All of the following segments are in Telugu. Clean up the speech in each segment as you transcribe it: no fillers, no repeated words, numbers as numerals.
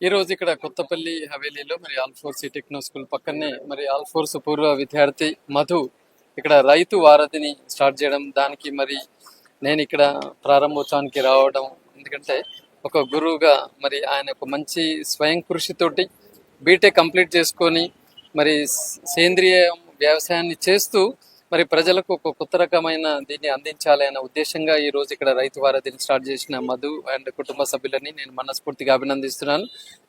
ఈ రోజు ఇక్కడ కొత్తపల్లి హవేలీలో మరి ఆల్ఫోర్స్ టెక్నో స్కూల్ పక్కనే మరి ఆల్ఫోర్స్ పూర్వ విద్యార్థి మధు ఇక్కడ రైతు వారధిని స్టార్ట్ చేయడం, దానికి మరి నేను ఇక్కడ ప్రారంభోత్సవానికి రావడం, ఎందుకంటే ఒక గురువుగా మరి ఆయన ఒక మంచి స్వయం కృషితోటి బీటెక్ కంప్లీట్ చేసుకొని మరి సేంద్రియ వ్యవసాయాన్ని చేస్తూ మరి ప్రజలకు ఒక కొత్త రకమైన దీన్ని అందించాలి అనే ఉద్దేశంగా ఈ రోజు ఇక్కడ రైతు వారధిని స్టార్ట్ చేసిన మధు అండ్ కుటుంబ సభ్యులని నేను మనస్ఫూర్తిగా అభినందిస్తున్నాను.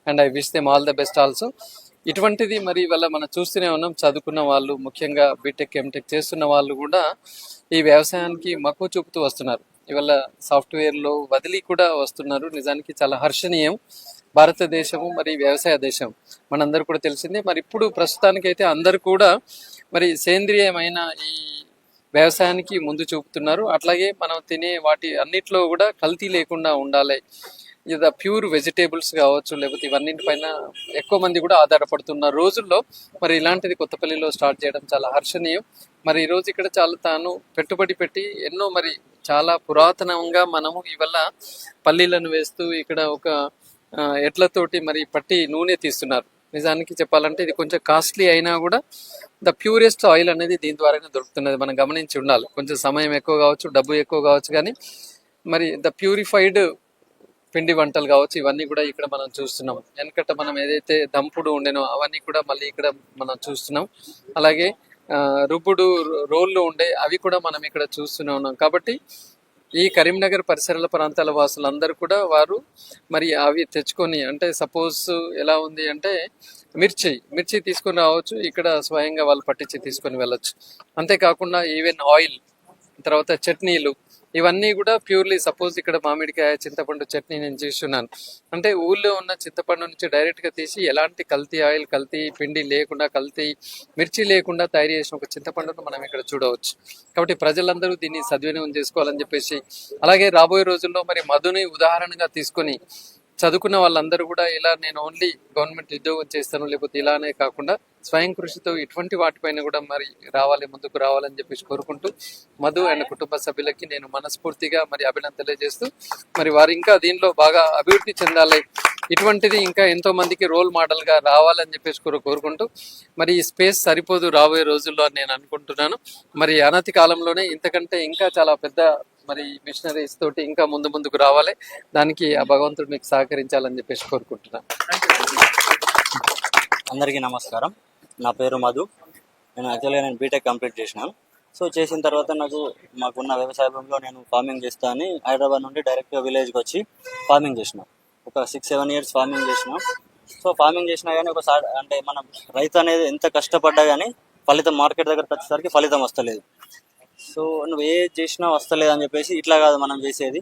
And I wish them all the best also. ఇటువంటిది మరి ఇవాళ మనం చూస్తూనే ఉన్నాం, చదువుకున్న వాళ్ళు ముఖ్యంగా బీటెక్ ఎంటెక్ చేస్తున్న వాళ్ళు కూడా ఈ వ్యవసాయానికి మక్కువ చూపుతూ వస్తున్నారు. ఇవాళ సాఫ్ట్వేర్లో వదిలి కూడా వస్తున్నారు. నిజానికి చాలా హర్షణీయం. భారతదేశము మరి వ్యవసాయ దేశం మనందరూ కూడా తెలిసిందే. మరి ఇప్పుడు ప్రస్తుతానికైతే అందరూ కూడా మరి సేంద్రియమైన ఈ వ్యవసాయానికి ముందు చూపుతున్నారు. అట్లాగే మనం తినే వాటి అన్నిట్లో కూడా కల్తీ లేకుండా ఉండాలి, ఇది ప్యూర్ వెజిటేబుల్స్ కావచ్చు, లేకపోతే ఇవన్నింటిపైన ఎక్కువ మంది కూడా ఆధారపడుతున్న రోజుల్లో మరి ఇలాంటిది కొత్తపల్లిలో స్టార్ట్ చేయడం చాలా హర్షణీయం. మరి ఈరోజు ఇక్కడ చాలా తాను పెట్టుబడి పెట్టి ఎన్నో మరి చాలా పురాతనంగా మనము ఇవల్ల పల్లీలను వేస్తూ ఇక్కడ ఒక ఎడ్లతోటి మరి పట్టి నూనె తీస్తున్నారు. నిజానికి చెప్పాలంటే ఇది కొంచెం కాస్ట్లీ అయినా కూడా ద ప్యూరెస్ట్ ఆయిల్ అనేది దీని ద్వారానే దొరుకుతున్నది. మనం గమనించి ఉండాలి. కొంచెం సమయం ఎక్కువ కావచ్చు, డబ్బు ఎక్కువ కావచ్చు, కానీ మరి ద ప్యూరిఫైడ్ పిండి వంటలు కావచ్చు, ఇవన్నీ కూడా ఇక్కడ మనం చూస్తున్నాం. వెనకట మనం ఏదైతే దంపుడు ఉండేనో అవన్నీ కూడా మళ్ళీ ఇక్కడ మనం చూస్తున్నాం. అలాగే రుబ్బుడు రోళ్ళు ఉండే అవి కూడా మనం ఇక్కడ చూస్తూనే ఉన్నాం. కాబట్టి ఈ కరీంనగర్ పరిసరాల ప్రాంతాల వాసులందరూ కూడా వారు మరి అవి తెచ్చుకొని, అంటే సపోజ్ ఎలా ఉంది అంటే మిర్చి తీసుకొని రావచ్చు, ఇక్కడ స్వయంగా వాళ్ళు పట్టించి తీసుకొని వెళ్ళొచ్చు. అంతేకాకుండా ఈవెన్ ఆయిల్, తర్వాత చట్నీలు, ఇవన్నీ కూడా ప్యూర్లీ సపోజ్ ఇక్కడ మామిడికాయ చింతపండు చట్నీ నేను చేస్తున్నాను అంటే ఊళ్ళో ఉన్న చింతపండు నుంచి డైరెక్ట్గా తీసి ఎలాంటి కల్తీ ఆయిల్, కల్తీ పిండి లేకుండా, కల్తీ మిర్చి లేకుండా తయారు చేసిన ఒక చింతపండును మనం ఇక్కడ చూడవచ్చు. కాబట్టి ప్రజలందరూ దీన్ని సద్వినియోగం చేసుకోవాలని చెప్పేసి, అలాగే రాబోయే రోజుల్లో మరి మధుని ఉదాహరణగా తీసుకొని చదువుకున్న వాళ్ళందరూ కూడా ఇలా నేను ఓన్లీ గవర్నమెంట్ ఉద్యోగం చేస్తాను లేకపోతే ఇలానే కాకుండా స్వయం కృషితో ఇటువంటి వాటిపైన కూడా మరి ముందుకు రావాలని చెప్పేసి కోరుకుంటూ మధు అండ్ కుటుంబ సభ్యులకి నేను మనస్ఫూర్తిగా మరి అభినందనలు తెలియజేస్తూ మరి వారు ఇంకా దీనిలో బాగా అభివృద్ధి చెందాలి, ఇటువంటిది ఇంకా ఎంతో మందికి రోల్ మోడల్ గా రావాలని చెప్పేసి కోరుకుంటూ మరి ఈ స్పేస్ సరిపోదు రాబోయే రోజుల్లో అని నేను అనుకుంటున్నాను. మరి అనతి కాలంలోనే ఇంతకంటే ఇంకా చాలా పెద్ద మరి మిషనరీస్ తోటి ఇంకా ముందుకు రావాలి. దానికి ఆ భగవంతుడు మీకు సహకరించాలని చెప్పేసి కోరుకుంటున్నాను. అందరికీ నమస్కారం. నా పేరు మధు. నేను బీటెక్ కంప్లీట్ చేసినాను. సో చేసిన తర్వాత మాకున్న వ్యవసాయ భూమిలో నేను ఫార్మింగ్ చేస్తా అని హైదరాబాద్ నుండి డైరెక్ట్గా విలేజ్కి వచ్చి ఫార్మింగ్ చేసిన. ఒక 6-7 years ఫార్మింగ్ చేసిన. సో ఫార్మింగ్ చేసినా కానీ అంటే మనం రైతు అనేది ఎంత కష్టపడ్డా కానీ ఫలితం మార్కెట్ దగ్గరకు వచ్చేసరికి ఫలితం వస్తలేదు. సో నువ్వు ఏ చేసినా వస్తలేదు అని చెప్పేసి, ఇట్లా కాదు మనం చేసేది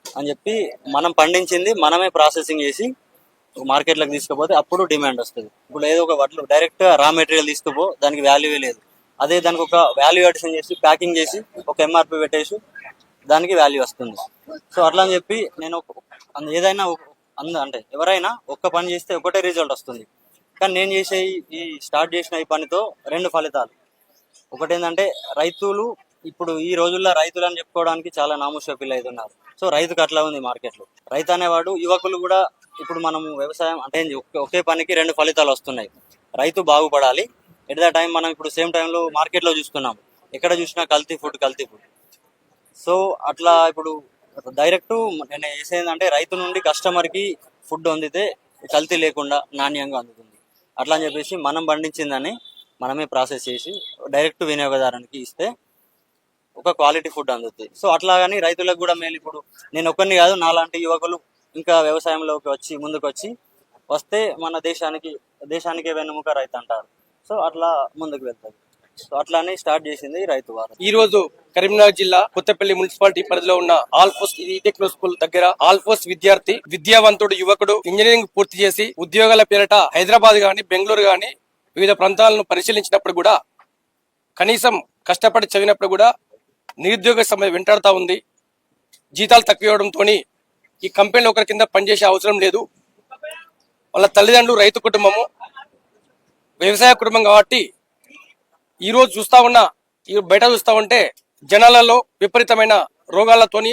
అని చెప్పి మనం పండించింది మనమే ప్రాసెసింగ్ చేసి మార్కెట్లోకి తీసుకుపోతే అప్పుడు డిమాండ్ వస్తుంది. ఇప్పుడు ఏదో ఒక వడ్లు డైరెక్ట్గా రా మెటీరియల్ తీసుకుపో, దానికి వాల్యూవే లేదు. అదే దానికి ఒక వాల్యూ అడిషన్ చేసి ప్యాకింగ్ చేసి ఒక ఎంఆర్పి పెట్టేసి దానికి వాల్యూ వస్తుంది. సో అట్లా అని చెప్పి నేను ఏదైనా అంటే ఎవరైనా ఒక్క పని చేస్తే ఒకటే రిజల్ట్ వస్తుంది. కానీ నేను చేసే ఈ స్టార్ట్ చేసిన ఈ పనితో 2 ఫలితాలు. ఒకటి ఏంటంటే రైతులు ఇప్పుడు ఈ రోజుల్లో రైతులు అని చెప్పుకోవడానికి చాలా నామూష ఫీల్ అవుతున్నారు. సో రైతుకు అట్లా ఉంది మార్కెట్లో. రైతు అనేవాడు, యువకులు కూడా ఇప్పుడు మనము వ్యవసాయం అంటే ఒకే పనికి 2 ఫలితాలు వస్తున్నాయి. రైతు బాగుపడాలి, ఎట్ ద టైం మనం ఇప్పుడు సేమ్ టైంలో మార్కెట్లో చూస్తున్నాం, ఎక్కడ చూసినా కల్తీ ఫుడ్. సో అట్లా ఇప్పుడు డైరెక్ట్ నేను చేసేదంటే రైతు నుండి కస్టమర్కి ఫుడ్ అందితే కల్తీ లేకుండా నాణ్యంగా అందుతుంది. అట్లా అని చెప్పేసి మనం పండించిందని మనమే ప్రాసెస్ చేసి డైరెక్ట్ వినియోగదారునికి ఇస్తే ఒక క్వాలిటీ ఫుడ్ అందుతుంది. సో అట్లా కానీ రైతులకు కూడా మేలు. ఇప్పుడు నేను ఒక్కరిని కాదు, నాలాంటి యువకులు ఇంకా వ్యవసాయంలోకి వచ్చి ముందుకు వస్తే మన దేశానికే వెన్నుముక రైతు అంటారు. సో అట్లా ముందుకు వెళ్తారు. సో అట్లానే స్టార్ట్ చేసింది రైతు వారం. ఈ రోజు కరీంనగర్ జిల్లా కొత్తపల్లి మున్సిపాలిటీ పరిధిలో ఉన్న ఆల్ఫోస్ టెక్నో స్కూల్ దగ్గర ఆల్ఫోస్ విద్యావంతుడు యువకుడు ఇంజనీరింగ్ పూర్తి చేసి ఉద్యోగాల పేరిట హైదరాబాద్ గాని బెంగళూరు గాని వివిధ ప్రాంతాలను పరిశీలించినప్పుడు కూడా, కనీసం కష్టపడి చదివినప్పుడు కూడా నిరుద్యోగ సమయం వెంటాడుతూ ఉంది. జీతాలు తక్కువ ఇవ్వడంతో ఈ కంపెనీలో ఒకరి కింద పనిచేసే అవసరం లేదు. వాళ్ళ తల్లిదండ్రులు రైతు కుటుంబము, వ్యవసాయ కుటుంబం కాబట్టి ఈరోజు బయట చూస్తా ఉంటే జనాలలో విపరీతమైన రోగాలతోని,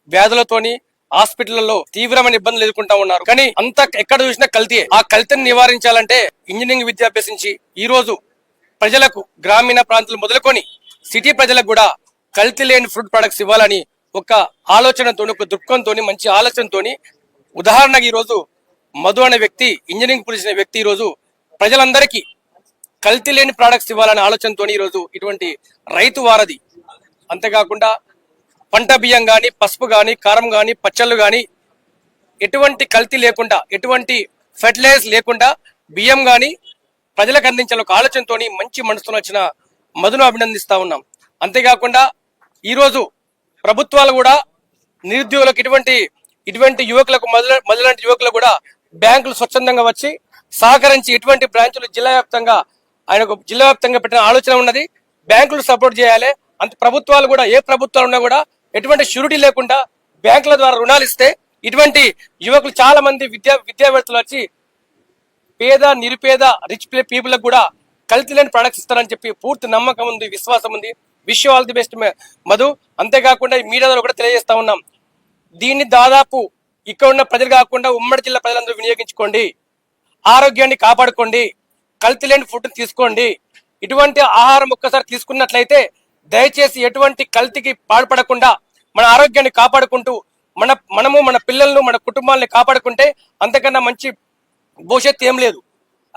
వ్యాధులతోని, హాస్పిటల్లో తీవ్రమైన ఇబ్బందులు ఎదుర్కొంటా ఉన్నారు. కానీ అంతా ఎక్కడ చూసినా కల్తీ. ఆ కల్తీని నివారించాలంటే ఇంజనీరింగ్ విద్య అభ్యసించి ఈ రోజు ప్రజలకు గ్రామీణ ప్రాంతాలు మొదలుకొని సిటీ ప్రజలకు కూడా కల్తీ లేని ఫుడ్ ప్రొడక్ట్స్ ఇవ్వాలని ఒక ఆలోచనతో, ఒక దృక్పథంతో, మంచి ఆలోచనతోని, ఉదాహరణకి ఈ రోజు మధు అనే వ్యక్తి, ఇంజనీరింగ్ పూర్తి వ్యక్తి ఈ రోజు ప్రజలందరికీ కల్తీ లేని ప్రొడక్ట్స్ ఇవ్వాలనే ఆలోచనతో ఈ రోజు ఇటువంటి రైతు వారధి, అంతేకాకుండా పంట బియ్యం గాని, పసుపు గాని, కారం గాని, పచ్చళ్ళు గాని ఎటువంటి కల్తీ లేకుండా, ఎటువంటి ఫెర్టిలైజర్స్ లేకుండా బియ్యం గాని ప్రజలకు అందించాలని ఒక ఆలోచనతో మంచి మనసుతో వచ్చిన మధును అభినందిస్తా ఉన్నాం. అంతేకాకుండా ఈరోజు ప్రభుత్వాలు కూడా నిరుద్యోగులకు ఇటువంటి యువకులకు మొదలాంటి యువకులకు కూడా బ్యాంకులు స్వచ్ఛందంగా వచ్చి సహకరించి ఇటువంటి బ్రాంచులు జిల్లా వ్యాప్తంగా పెట్టిన ఆలోచన ఉన్నది. బ్యాంకులు సపోర్ట్ చేయాలి. అంత ప్రభుత్వాలు కూడా, ఏ ప్రభుత్వాలు ఉన్నా కూడా ఎటువంటి షూరిటీ లేకుండా బ్యాంకుల ద్వారా రుణాలు ఇస్తే ఇటువంటి యువకులు చాలా మంది విద్యావేత్తలు వచ్చి పేద, నిరుపేద, రిచ్ పీపుల్ కూడా కల్తీ లేని ప్రొడక్ట్స్ ఇస్తారని చెప్పి పూర్తి నమ్మకం ఉంది, విశ్వాసం ఉంది. Wish all the best Madhu. అంతేకాకుండా ఈ మీడియా ద్వారా కూడా తెలియజేస్తా ఉన్నాం, దీన్ని దాదాపు ఇక్కడ ఉన్న ప్రజలు కాకుండా ఉమ్మడి జిల్లా ప్రజలందరూ వినియోగించుకోండి, ఆరోగ్యాన్ని కాపాడుకోండి, కల్తీ లేని ఫుడ్ తీసుకోండి. ఇటువంటి ఆహారం ఒక్కసారి తీసుకున్నట్లయితే దయచేసి ఎటువంటి కల్తీకి పాల్పడకుండా మన ఆరోగ్యాన్ని కాపాడుకుంటూ మనము మన పిల్లలను, మన కుటుంబాలని కాపాడుకుంటే అంతకన్నా మంచి భవిష్యత్తు ఏం లేదు.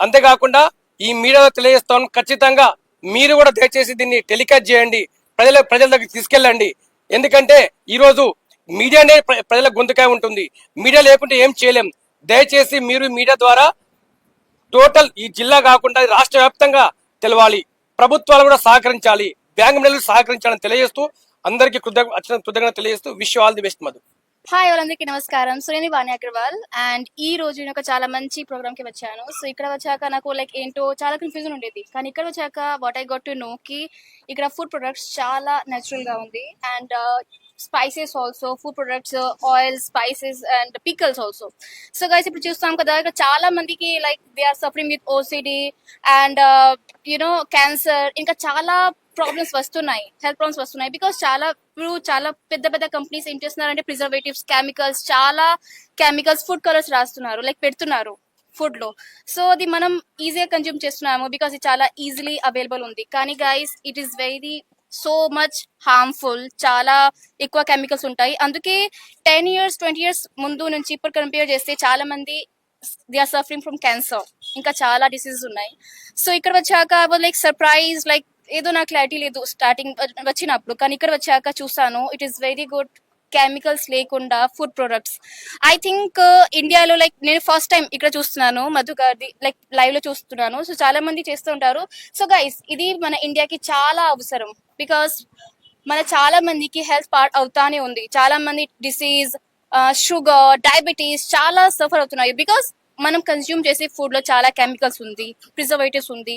అంతేకాకుండా ఈ మీడియాలో తెలియజేస్తాం, ఖచ్చితంగా మీరు కూడా దయచేసి దీన్ని టెలికాస్ట్ చేయండి, ప్రజల దగ్గర తీసుకెళ్ళండి. ఎందుకంటే ఈరోజు మీడియానే ప్రజల గొంతుకాయ ఉంటుంది. మీడియా లేకుంటే ఏం చేయలేం. దయచేసి మీరు మీడియా ద్వారా టోటల్ ఈ జిల్లా కాకుండా రాష్ట్ర వ్యాప్తంగా తెలవాలి. ప్రభుత్వాలు కూడా సహకరించాలి, బ్యాంక్ మేనేజర్లు సహకరించాలని తెలియజేస్తూ అందరికీ కృతజ్ఞత తెలియజేస్తూ wish all the best Madhu. Hi వాళ్ళందరికీ నమస్కారం. సో నేను వాణి అగర్వాల్ అండ్ ఈ రోజు నేను ఒక చాలా మంచి ప్రోగ్రామ్ కి వచ్చాను. సో ఇక్కడ వచ్చాక నాకు ఏంటో చాలా కన్ఫ్యూజన్ ఉండేది, కానీ ఇక్కడ వచ్చాక what I got to know కి ఇక్కడ ఫుడ్ ప్రొడక్ట్స్ చాలా నేచురల్ గా ఉంది and spices also, food products, oil, spices and pickles also. So guys ఇప్పుడు చూస్తాం కదా, ఇక్కడ చాలా మందికి they are suffering with OCD and cancer, ఇంకా చాలా ప్రాబ్లమ్స్ వస్తున్నాయి, హెల్త్ ప్రాబ్లమ్స్ వస్తున్నాయి. బికాస్ చాలా పెద్ద పెద్ద కంపెనీస్ ఏం చేస్తున్నారంటే ప్రిజర్వేటివ్స్, చాలా కెమికల్స్, ఫుడ్ కలర్స్ రాస్తున్నారు, పెడుతున్నారు ఫుడ్ లో. సో అది మనం ఈజీగా కన్జ్యూమ్ చేస్తున్నాము బికాస్ ఇది చాలా ఈజీలీ అవైలబుల్ ఉంది. కానీ guys it is very so much harmful, చాలా ఎక్కువ కెమికల్స్ ఉంటాయి. అందుకే 10 years 20 years ముందు నుంచి ఇప్పుడు కంపేర్ చేస్తే చాలా మంది they are suffering from cancer, ఇంకా చాలా డిసీజెస్ ఉన్నాయి. సో ఇక్కడ వచ్చాక సర్ప్రైజ్, ఏదో నాకు క్లారిటీ లేదు స్టార్టింగ్ వచ్చినప్పుడు, కానీ ఇక్కడ వచ్చాక చూసాను it is very good, chemicals లేకుండా ఫుడ్ ప్రొడక్ట్స్. ఐ థింక్ ఇండియాలో నేను ఫస్ట్ టైం ఇక్కడ చూస్తున్నాను, మధు గారిది లైవ్ లో చూస్తున్నాను. సో చాలా మంది చేస్తూ ఉంటారు. సో గైస్ ఇది మన ఇండియాకి చాలా అవసరం బికాస్ మన చాలా మందికి హెల్త్ పార్ట్ అవుతానే ఉంది. చాలా మంది డిసీజ్, షుగర్, డయాబెటీస్ చాలా సఫర్ అవుతున్నాయి బికాస్ మనం కన్స్యూమ్ చేసే ఫుడ్ లో చాలా కెమికల్స్ ఉంది, ప్రిజర్వేటివ్స్ ఉంది,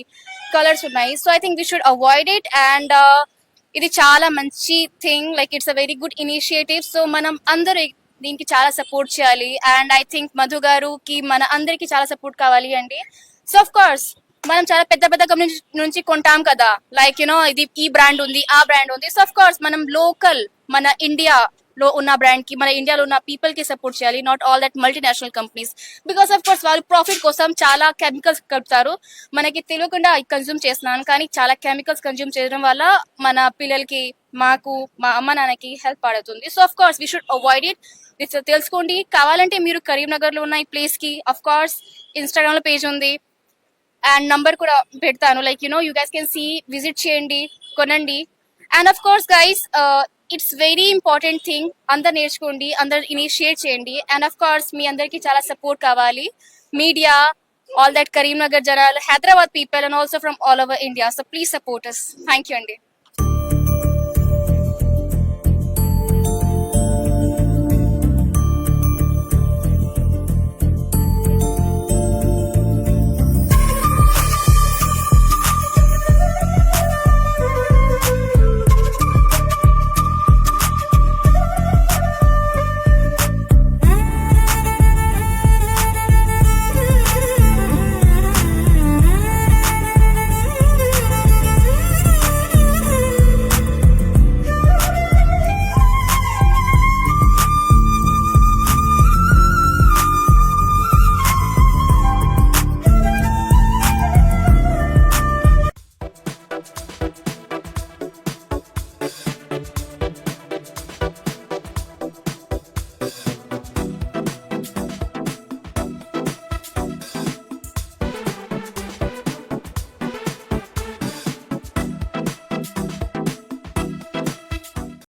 కలర్స్ ఉన్నాయి. So I think we should avoid it and ఇది చాలా మంచి thing, it's a very good initiative. So మనం అందరూ దీనికి చాలా సపోర్ట్ చేయాలి అండ్ ఐ థింక్ మధు గారుకి మన అందరికి చాలా సపోర్ట్ కావాలి అండి. సో ఆఫ్ కోర్స్ మనం చాలా పెద్ద పెద్ద కంపెనీ నుంచి కొంటాం కదా, ఇది ఈ బ్రాండ్ ఉంది, ఆ బ్రాండ్ ఉంది. సో ఆఫ్ కోర్స్ మనం లోకల్, మన ఇండియాలో ఉన్న బ్రాండ్ కి, మన ఇండియాలో ఉన్న పీపుల్ కి సపోర్ట్ చేయాలి, not all that multinational companies. Because of course వాళ్ళు ప్రాఫిట్ కోసం చాలా కెమికల్స్ కలుపుతారు, మనకి తెలియకుండా కన్జ్యూమ్ చేస్తున్నాను. కానీ చాలా కెమికల్స్ కన్జ్యూమ్ చేయడం వల్ల మన పిల్లలకి, మాకు, మా అమ్మ నాన్నకి హెల్ప్ పాడుతుంది. So of course we should avoid it. తెలుసుకోండి. కావాలంటే మీరు కరీంనగర్ లో ఉన్న ఈ ప్లేస్ కి ఆఫ్ కోర్స్ ఇన్స్టాగ్రామ్ లో పేజ్ ఉంది అండ్ నంబర్ కూడా పెడతాను, you guys can see, visit చేయండి, కొనండి. And of course guys it's very important thing, అందరు నేర్చుకోండి, అందరు ఇనిషియేట్ చేయండి. అండ్ ఆఫ్ కోర్స్ మీ అందరికి చాలా సపోర్ట్ కావాలి, media, all that Karimnagar Janal, Hyderabad people and also from all over India. So please support us. Thank you, Andy.